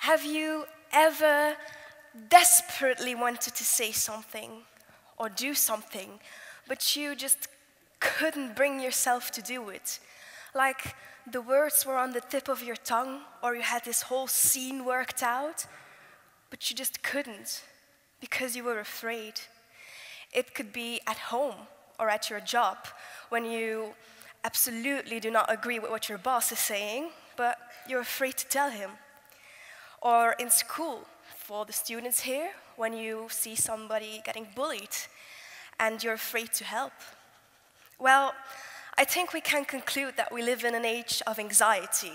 Have you ever desperately wanted to say something or do something, but you just couldn't bring yourself to do it? Like the words were on the tip of your tongue, or you had this whole scene worked out, but you just couldn't because you were afraid. It could be at home or at your job when you absolutely do not agree with what your boss is saying, but you're afraid to tell him. Or in school, for the students here, when you see somebody getting bullied and you're afraid to help. Well, I think we can conclude that we live in an age of anxiety.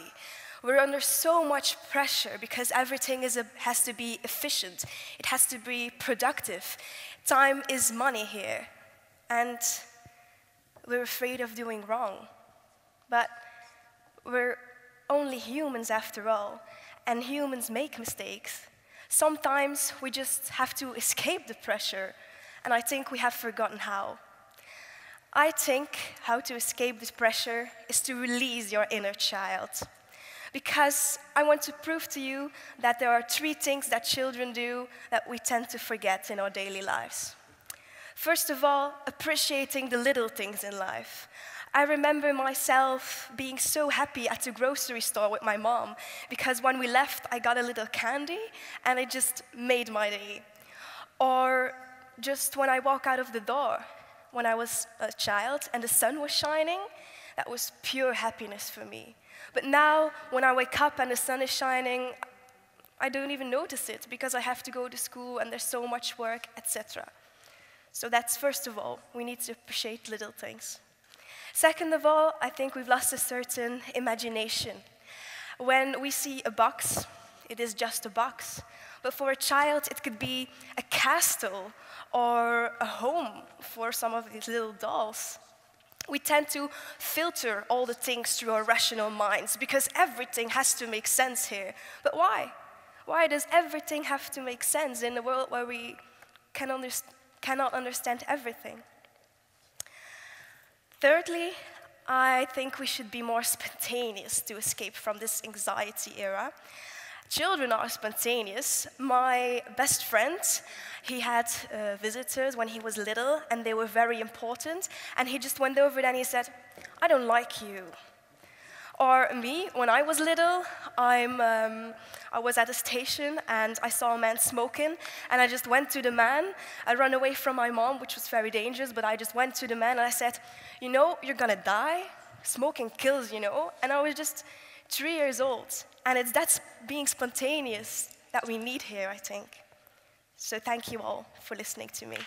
We're under so much pressure because everything has to be efficient. It has to be productive. Time is money here. And we're afraid of doing wrong. But we're only humans after all, and humans make mistakes. Sometimes we just have to escape the pressure, and I think we have forgotten how. I think how to escape this pressure is to release your inner child. Because I want to prove to you that there are 3 things that children do that we tend to forget in our daily lives. First of all, appreciating the little things in life. I remember myself being so happy at the grocery store with my mom because when we left, I got a little candy and it just made my day. Or just when I walk out of the door, when I was a child and the sun was shining, that was pure happiness for me. But now, when I wake up and the sun is shining, I don't even notice it because I have to go to school and there's so much work, etc. So that's first of all, we need to appreciate little things. Second of all, I think we've lost a certain imagination. When we see a box, it is just a box. But for a child, it could be a castle or a home for some of these little dolls. We tend to filter all the things through our rational minds because everything has to make sense here. But why? Why does everything have to make sense in a world where we cannot understand everything? Thirdly, I think we should be more spontaneous to escape from this anxiety era. Children are spontaneous. My best friend, he had visitors when he was little, and they were very important, and he just went over there and he said, "I don't like you." Or me, when I was little, I was at a station and I saw a man smoking, and I just went to the man. I ran away from my mom, which was very dangerous, but I just went to the man and I said, "You know, you're gonna die. Smoking kills, you know." And I was just 3 years old. And it's that being spontaneous that we need here, I think. So thank you all for listening to me.